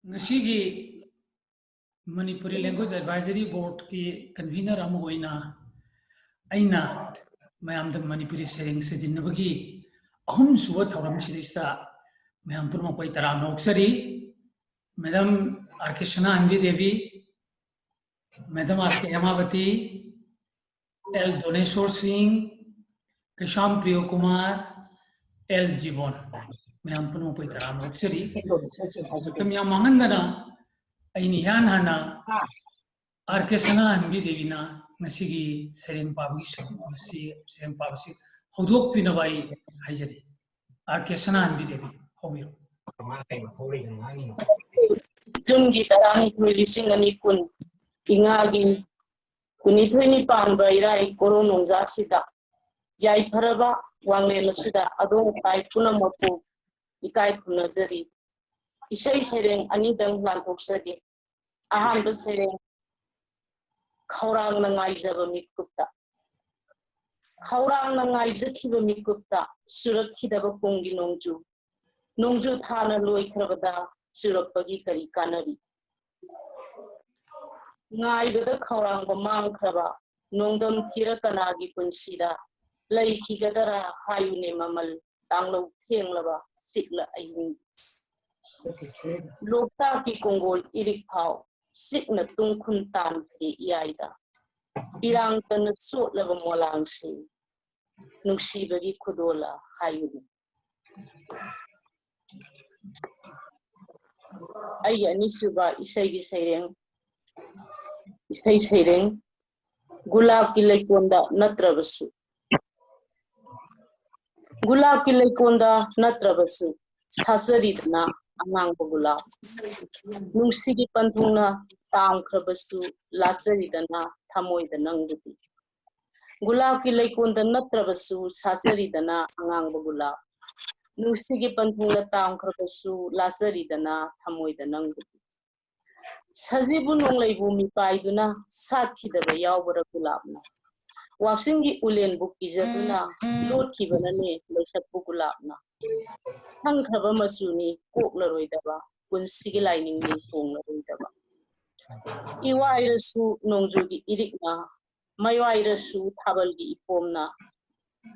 ngasi Manipuri Language Advisory Board ki convener amoina aina mayam the Manipuri sharing sidinabagi ahum suwa thoram chidista mayam purma koi tara noksari Madam R.K. Sanahanbi Devi, Madam R.K. Hemabati, L. Donesor Kirankumar, L. Jibon. Mayam purma koi tara noksari. Matam yang mangandana aini yan hana R.K. Sanahanbi Devi na ngasigi sering pabagi sering pabasi hodok pinabai hajari R.K. Sanahanbi Devi hobiro. Jumgi tarang lising ani kun ingagi kunithini pan bairai koronong jasida yai pharaba wangle masida adong kai puna motu ikai kunazari isai sereng ani dang lantok sadi aham sereng khaurang nangai jaba mikupta khaurang nangai jakhiba mikupta surakhidaba kongi nongju thana loi khrabada Surapagi kari kanari. Ngai bada khaurang ba mang khaba nongdam thira kanagi punsida lai khigadara hayune mamal tanglo thenglaba sikla ayin. Lokta ki kongol irik phau sikna tungkhun tan ki iyaida. Pirang tan sot laba molang si nuksibagi khudola hayune. Ay ani suba isay sereng gulab ki laikonda natrabasu sasaridna angang gulab nungsigi pantungna taang khrabasu lasaridna thamoida nangbuti gulab ki laikonda natrabasu sasaridna angang gulab Nusigi pantungla taang khrabasu lasaridana thamoida nangbuti sajibu nonglaibu mipaiduna sakhidaba yawbara gulabna wapsingi ulen bukijaduna lotkibanane laisakbu gulabna sangkhaba masuni koklaroidaba punsigi lainingni tonglaroidaba iwairasu nongjugi irikna maywairasu thabalgi ipomna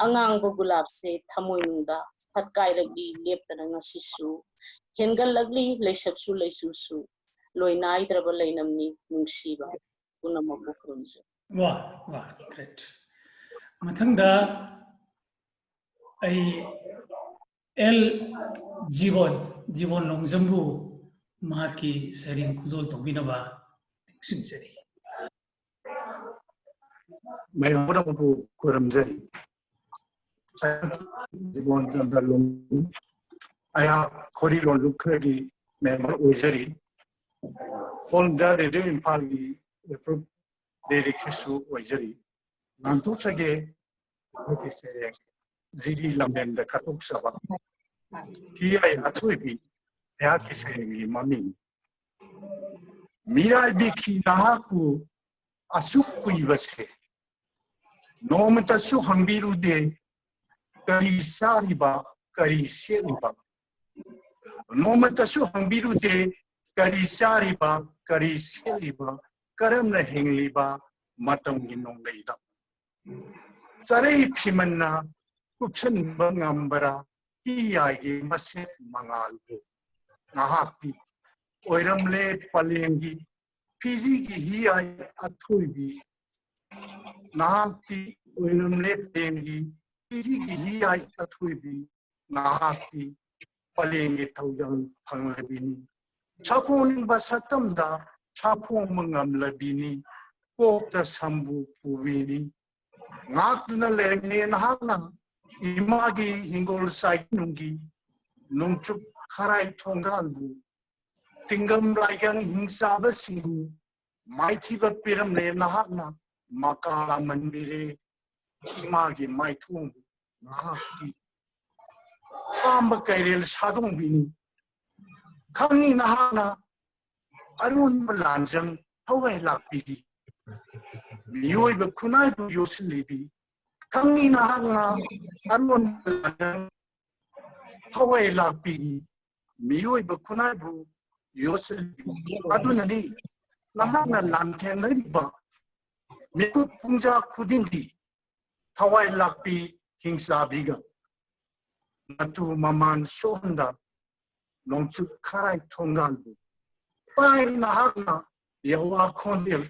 Angang gulab se thamoinda satkai lagi leptana ngasisu hengal lagli leisapsu leisusu loinai draba leinamni nungsiba punamabu krumse. Wah, great. Mathangda ai L. Jibon Longjambu mahaki sering kudol tobinaba singseri. Mayamura bu kuramjari. Jibon Longjam aya khori lon lukhagi member ojari on the reading party direction ojari nantuk sage hoki se ziri lamem da katuk saba ki ay athubi ya ki se ngi mami mira bi ki nahaku asuk kuibase nomta su hambiru de Kari sariba, kari seliba. Nomata su hambiru de kari sariba, kari seliba, karam na hingliba, matam ginong leida. Saray pimanna, kupsan bangambara, iyagi masit mangalbo. Nahakti, oiram le palengi, pizigi hiyay athuibi. Nahakti, oiram le palengi, Iri hiyay athuibi nahati palengi tawyang panglabini chapon basatamda chapon mangamlabini kokta sambu puvini ngakna lerne nahana imagi hingol sai nungi nungchup kharai thongalbu tingam laikang hingsaba singu maichiba piram le nahana makala mandire Imagi mai thung nahaki pamba kairel sadong bini khangi nahana arun malanjang thawai lakpigi miyoi ba khunai bu yoslibi khangi nahana arun malanjang thawai lakpigi miyoi ba khunai bu Yosel Adunani Namana Lantenariba Miku Punja Kudindi Tawai Lapi Hingsa Biga Natu Maman Sonda Nongchu Karai Tongalbu Pai Nahagna Yawa Kondil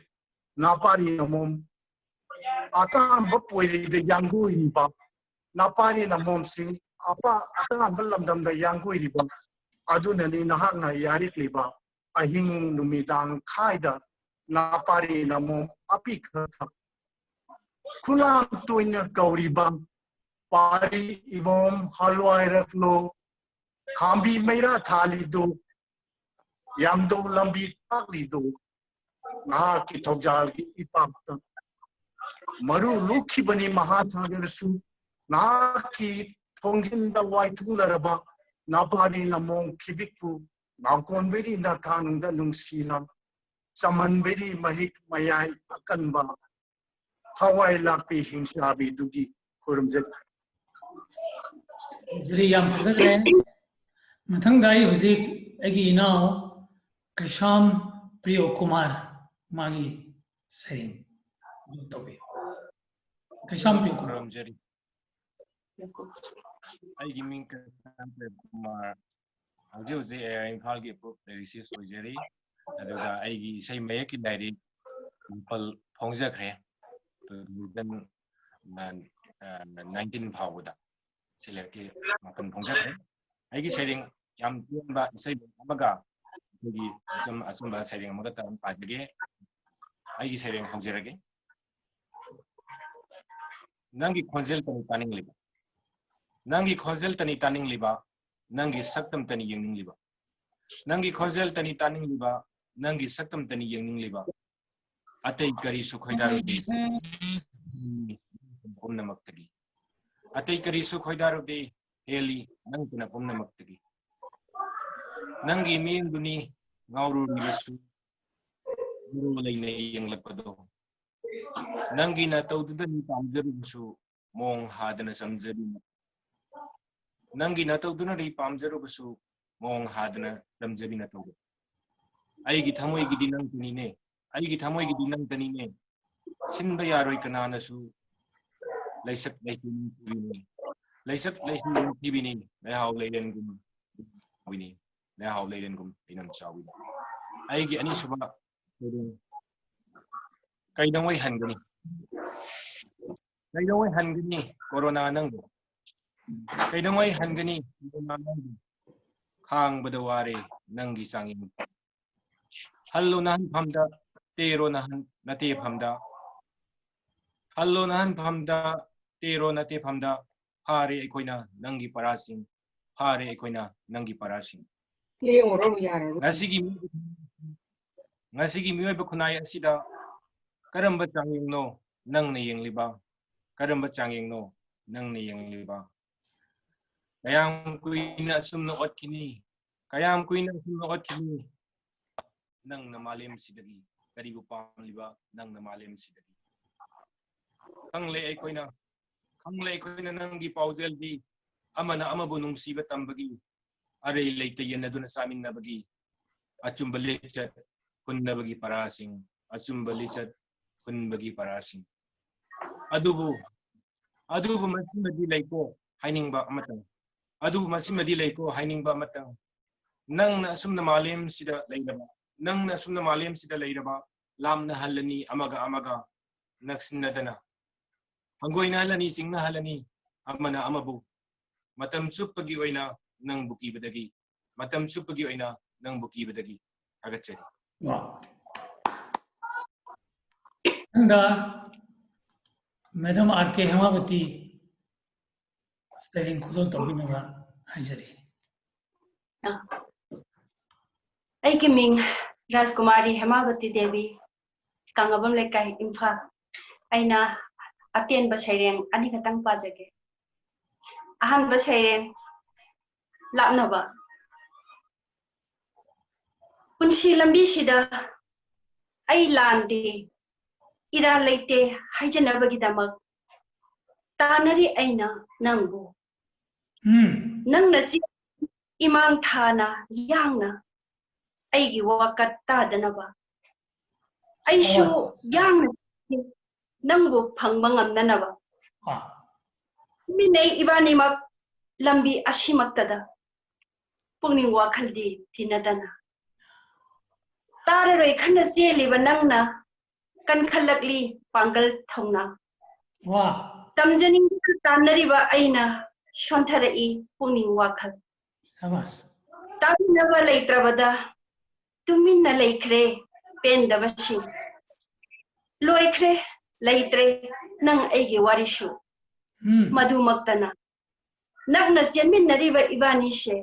Napari Namom Atam Bapwili the Yangu Iba Napari Namom Sing Apa Atam Balamdam the Yangu Iba Adunani Nahagna Yarik Liba Ahing Numidang Kaida Napari Namom Apika Kulam Tuina Gauribam Pari Ivom Halwai Raklo Kambi Meira Thalido Yamdo Lambi Taklido Nahaki Tojalgi Ipakta Maru Lukibani Mahasagarsu Nahaki Tonginda Waitularaba Napari Namong Kibiku Nakonberi Natanunda Nungsina Samanberi Mahik Mayai Akanba Hawaii Lapi Hingsabi Dugi Kurumjet Jiri yam fasagre mathang dai huzik agi inao Kasham Priyo Kumar magi sayin tobe Kasham Priyo Kumar Jari I giving Kumar Jose Impal give resist with Jerry aduga aigi say make it diary pal Hongja Kre then 19 Powder Silaki Makan Hongja aigi saying Yam say Amaga some saying Magata Pajage aigi saying Hongja Nangi Konzel Tanning Liba Nangi Konzel Tanning Liba Nangi Saktam Tani Young Liba Nangi Konzel Tanning Liba Nangi Saktam Tani Young Liba Ate Kari Sukhoidaru Pumna Maktagi Ate Kari Sukhoidaru de Heli Nanguna Pumna Maktagi Nangi Mean Duni Nauru Nivasu Lane Young Lapado Nangi Nataudan Pamjarusu Mong Hadana Samzari Nangi Nataudanari Pamjarusu Mong Hadana Damjari Nato Aigi Tamoi Gidinang Tanine Aigi Tamoi Gidinang Tanine Sinba Yaroi Kananasu Laisak Laisin Tibini Lahau Laden Gum Winnie Lahau Laden Gum Pinam Sawi Aigi Anisuba Kaidaway Hangani Kaidaway Hangani Corona Nango Kaidaway Hangani Kang Badawari Nangi Sangin Hallo Nahan Pamda Tero Nahan Nati Pamda Hallo Nahan Pamda Tero Nati Pamda Hari Equina Nangi Parasing Hari Equina Nangi Parasing Nasigi Muba Kunai Sida Karamba Changing no Nang Naying Liba Karamba Changing no Nang Naying Liba Kayam Queen Sum no Otkini Kayam Queen Sum no Otkini Nang Namalim Sidagi Karibu Pam Liba Nang Namalim Sidagi Kangle Equina Nangi Pauzel di Amana Amabunung Siba Tambagi Are late Yanaduna Samin Nabagi Achumbalichat Kunabagi Parasing Achumbalichat Kunbagi Parasing Adubu Masimadi Lako Hining Ba Matang Adubu Masimadi Lako Hining Ba Matang Nang na Sumna Malim Sida Laidaba Nang na Sumna Malim Sida Laidaba Lam na Halani Amaga Naksinadana Hangoy na halani sing na halani Amana Amabu Matam Supagi Oina Nang Buki Badagi Matam Supagi Oina Nang Buki Badagi Agachari wow anda Madam R.K. Hemabati saying Kudol Tobinova Hajari Aikiming Rajkumari Hemabati Devi Kangabam Lekai Imfa Aina Aten Basharing Anikatang Pajake Ahan Basharing Laknaba Punshi Lambi Sida Ai Landi Ira Late Hajanabagitamak Tanari Aina Nangu Nang Nasi Imang Thana Yangna ꯑꯩꯒꯤ ꯋꯥꯀꯠ ꯇꯥꯗꯅꯕ ꯑꯩꯁꯨ ꯌꯥꯝꯅ ꯅꯪꯕꯨ ꯐꯪꯕ ꯉꯝꯅꯅꯕ ꯃꯤꯅꯩ ꯏꯕꯥꯅꯤꯃꯛ ꯂꯝꯕꯤ ꯑꯁꯤꯃꯛꯇꯗ ꯄꯨꯛꯅꯤꯡ ꯋꯥꯈꯜꯗꯤ ꯊꯤꯅꯗꯅ ꯇꯥꯔꯔꯣꯏ ꯈꯟꯅ ꯆꯦꯜꯂꯤꯕ ꯅꯪꯅ ꯀꯟꯈꯠꯂꯛꯂꯤ ꯄꯥꯡꯒꯜ ꯊꯧꯅꯥ ꯇꯝꯖꯅꯤꯡꯕ ꯇꯥꯟꯅꯔꯤꯕ ꯑꯩꯅ ꯁꯣꯟꯊꯔꯛꯏ ꯄꯨꯛꯅꯤꯡ ꯋꯥꯈꯜ ꯇꯥꯃꯤꯟꯅꯕ ꯂꯩꯇ꯭ꯔꯕꯗ ꯇꯨꯃꯤꯟꯅ ꯂꯩꯈ꯭ꯔꯦ ꯄꯦꯟꯗꯕꯁꯤꯡ ꯂꯣꯏꯈ꯭ꯔꯦ ꯂꯩꯇ꯭ꯔꯦ ꯅꯪ ꯑꯩꯒꯤ ꯋꯥꯔꯤꯁꯨ ꯃꯗꯨꯃꯛꯇꯅ ꯅꯛꯅ ꯆꯦꯟꯃꯤꯟꯅꯔꯤꯕ ꯏꯕꯥꯅꯤꯁꯦ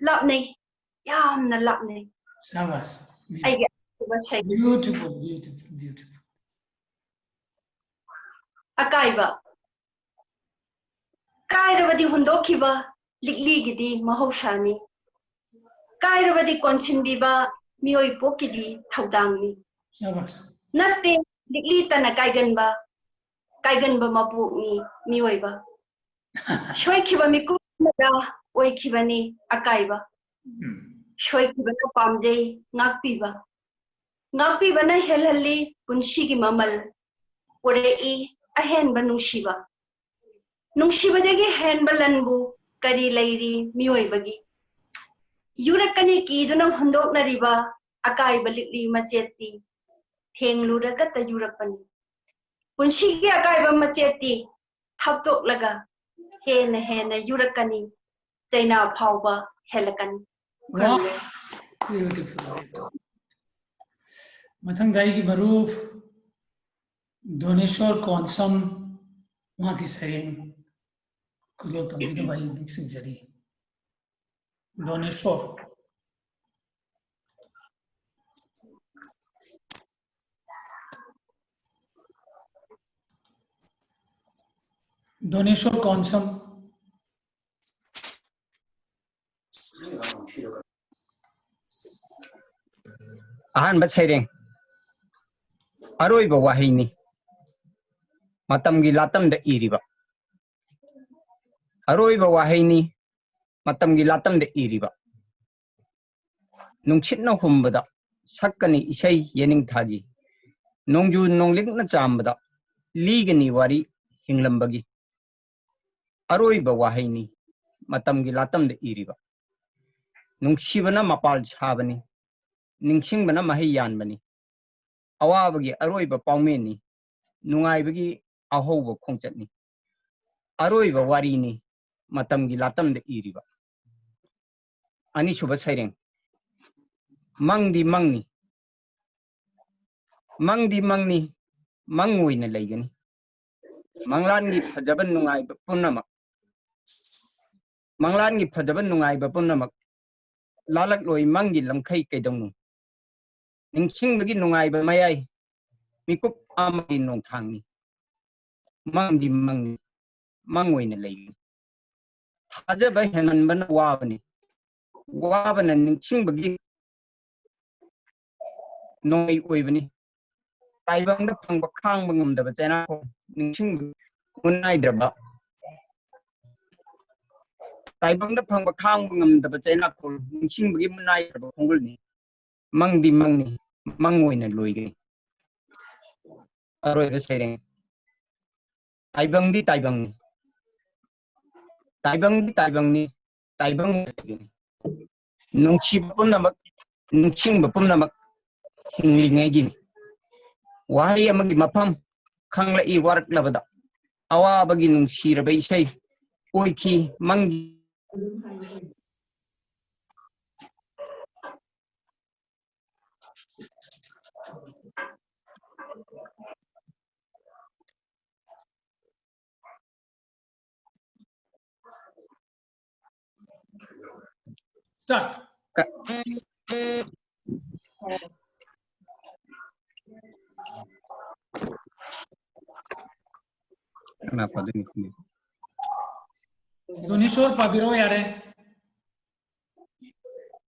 ꯂꯥꯞꯅꯩ ꯌꯥꯝꯅ ꯂꯥꯞꯅꯩ ꯑꯩꯒꯤ beautiful beautiful beautiful ꯑꯀꯥꯏꯕ ꯀꯥꯏꯔꯕꯗꯤ ꯍꯨꯟꯗꯣꯛꯈꯤꯕ ꯂꯤꯛꯂꯤꯒꯤꯗꯤ ꯃꯍꯧꯁꯥꯅꯤ ꯀꯥꯏꯔꯕꯗꯤ ꯀꯣꯟꯁꯤꯟꯕꯤꯕ ꯃꯤꯑꯣꯏ ꯄꯣꯛꯀꯤꯗꯤ ꯊꯧꯗꯥꯡꯅꯤ ꯅꯠꯇꯦ ꯂꯤꯛꯂꯤꯇꯅ ꯀꯥꯏꯒꯟꯕ ꯃꯄꯣꯛꯅꯤ ꯃꯤꯑꯣꯏꯕ ꯁꯣꯏꯈꯤꯕ ꯃꯤꯀꯨꯞ ꯑꯃꯗ ꯑꯣꯏꯈꯤꯕꯅꯤ ꯑꯀꯥꯏꯕ ꯁꯣꯏꯈꯤꯕꯅ ꯄꯥꯝꯖꯩ ꯉꯥꯛꯄꯤꯕꯅ ꯍꯦꯜꯍꯜꯂꯤ ꯄꯨꯟꯁꯤꯒꯤ ꯃꯃꯜ ꯄꯨꯔꯛꯏ ꯑꯍꯦꯟꯕ ꯅꯨꯡꯁꯤꯕꯗꯒꯤ ꯍꯦꯟꯕ ꯂꯟꯕꯨ ꯀꯔꯤ ꯂꯩꯔꯤ ꯃꯤꯑꯣꯏꯕꯒꯤ ꯌꯨꯔꯛꯀꯅꯤ ꯀꯤꯗꯨꯅ ꯍꯨꯟꯗꯣꯛꯅꯔꯤꯕ ꯑꯀꯥꯏꯕ ꯂꯤꯛꯂꯤ ꯃꯆꯦꯠꯇꯤ ꯊꯦꯡꯂꯨꯔꯒꯇ ꯌꯨꯔꯛꯄꯅꯤ ꯄꯨꯟꯁꯤꯒꯤ ꯑꯀꯥꯏꯕ ꯃꯆꯦꯠꯇꯤ ꯍꯥꯞꯇꯣꯛꯂꯒ ꯍꯦꯟꯅ ꯌꯨꯔꯛꯀꯅꯤ ꯆꯩꯅꯥ ꯐꯥꯎꯕ ꯍꯦꯜꯂꯛꯀꯅꯤ beautiful mathang dai ki maruf Donesor Konsam ma ki saying kudol tambi da bai mixing jari Donesor Donesor Konsam Ahan Basering Aroi Wahini Matamgi Latam the Iriba Aroi Wahini Matamgi Latam the Iriba Nungchitna Humbada Sakani Isai Yening Tagi Nongju Nonglikna Chambada Ligani Wari Hinglambagi Aroi Wahini Matamgi Latam the Iriba Nungshivana Mapal Chabani Ningsing Bana Mahiyan Bani Awabagi Aroiba Paumeni Nungaibagi Ahoba Kongchatni Aroiba Warini Matamgi Latam the Iriba Ani Subas Hiring Mangdi Mangni Mangui Nalagani Manglangi Pajaban Nungai Punamak Manglangi Pajaban Nungai Bapunamak Lalak Loi Mangi Lamkai Kedong Ningsing Bagi Nungai Bamayai Mikup Amadi Nong Tangi Mangdi Mangui Nalagani Taja Hanan Ban Wabani and Ningsing Bagi Noi Uivani Taibang the Pangakang the Vajana Ningsing Munaidraba Taibang the Pangakang the Vajana Ningsing Bagi Munaidraba Hungulni Mangdi Mangwin and Luigi Arroy saying Taibang Nungchipunamak Nungching Bapunamak Hinglingagin Why among the Mapam Kangla E Warak Lavada Awa Bagin Shira Bay say Oiki Mangi start Kenapa demikian? Donesor Pabiro Yare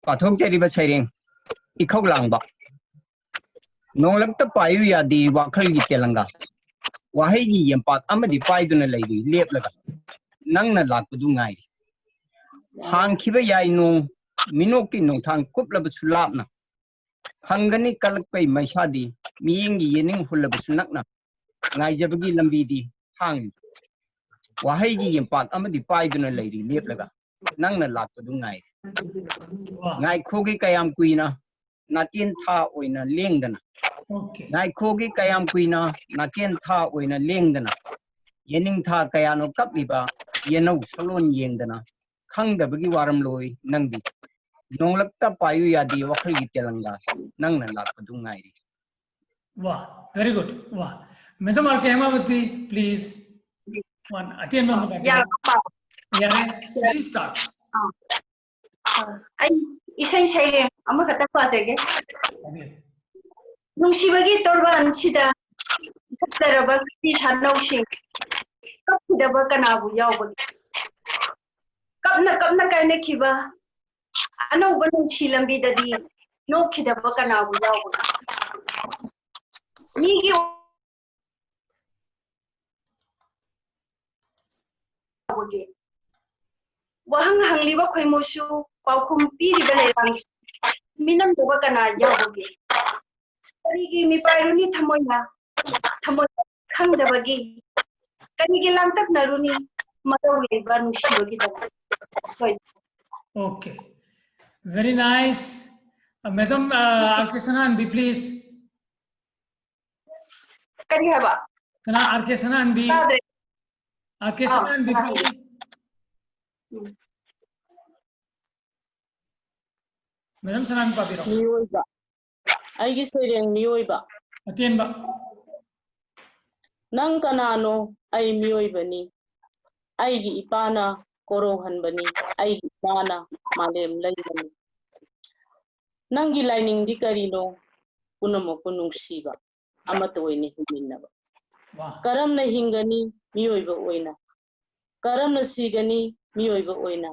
Pathok jadi bersering ikau langbak nolak terpayu ya di wakil gitu langga wahai ni yang pat amat di payu na lagi lihat laga nang na laku dungai hang kiba ya inong minoki nong tang kup la besulap na hangani kalakpai maisadi miyingi yening hulabsunakna ngaijabagi lambidi hang wahaigi yempak amadi paiduna leiri leplaga nangna lakpadu ngai ngai khogi kayam kuina nakin tha oina lengdana ngai khogi kayam kuina nakin tha oina lengdana yening tha kayano kapliba yenau salon yengdana khangdabagi waram loi nangdi nonglakta payu yadi wakhal telanga nangna lakpadu ngai Wow, very good. Wow. Madam Hemabati, please. One attend on the back. Yeah, please start. I isang say ama kata pa jage nung sibagi torban sida taraba si sanau sing kap sida ba kanabu yaw ba kapna kaine kiba ano ba nung silambi dadi no kida ba kanabu yaw ba nigi wahang hangliba khoi mosu paukhum piri bale bang minam doba kana yawoge karigi mi pairuni thamoina khangdabagi karigi langtak naruni mataw leba nusibogi da. Okay, very nice. Madam Sanahanbi, please. Kari haba Kana Sanahanbi. Sanahanbi, please. Madam Sanahanbi Papiro. Miyoiba. Aigi sereng miyoiba. Attend ba. Nang kanano ay miyoiba ni. Aigi ipana korohan bani. Aigi ipana malem laybani. Nang gilaining di karino punamo punung siba. Amatoy ni himinaba. Karam na hingani miyoiba oina. Karam na sigani miyoiba oina.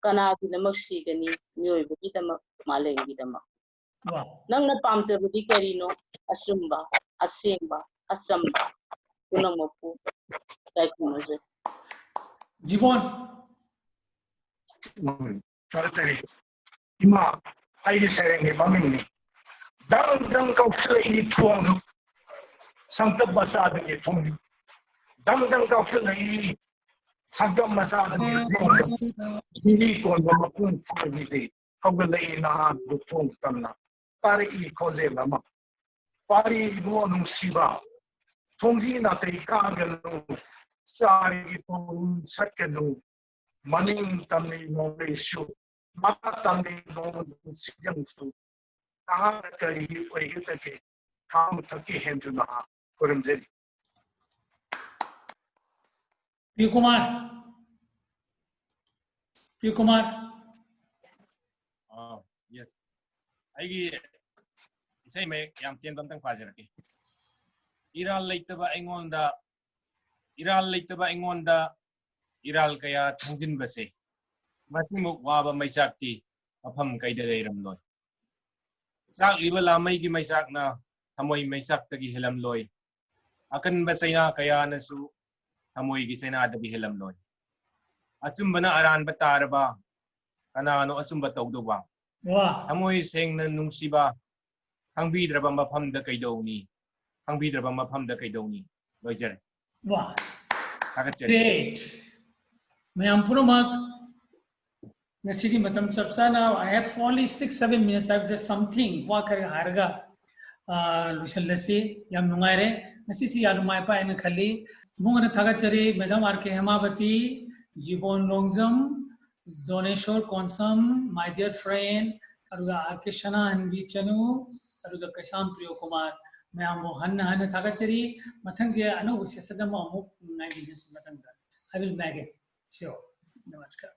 Kanagi na magsigani miyoiba itamak maleng itamak. Nang napamsabadi karino asumba, asemba, asamba. Kunang mapu. Kaya kumaze. Jibon. Sorry. Ima ay sayang ni maming. Dang kausla ini tuang. Sangtab masada ni tuang. Dang kausla ini sangtab masada ni tuang. Hindi ko mapun pagili. Kagalay na tuang tamna. Pare I kole lama. Pare mo nung siba. Tonghi na tay kagalo. Sari itong sakano. Maning tamni mo resyo. Makatamni mo siyang su. Nakakay ay itake. Kamutaki hendu na kurimdeli. Kumar. Yes. Aigi isay may yam tien tang pajer ki. Iral leitaba ingonda iral kaya thangjin base. Matimuk waba maisakti apam kaida leiram loy. Sak iba lamay ki maisak na hamoy maisak tagi hilam loy. Akan basay na kaya nasu hamoy ki sayna adabi hilam loy. Atsum bana aran bataraba kanano atsum batawdo ba. Hamoy seng na nung siba hang bidra ba mapam da kaidaw ni. Hang bidra ba mapam da kaidaw ni. Loijer. Wow. Great. Mayam puno mag ngasidi matam sapsana. I have only 6-7 minutes. I have just something. Wa kare harga Lucian Lesi yam nungare. Ngasisi yarumai pa ena khali. Mungana thagachari Madam Hemabati, Jibon Longjam, Donesor Konsam, my dear friend, Aruga Sanahanbi Chanu, Aruga Kirankumar. Mayambo Hanna Thagachari, Matanga, I know Sadama 9 minutes Matanga. I will make it. Sure. Namaskar.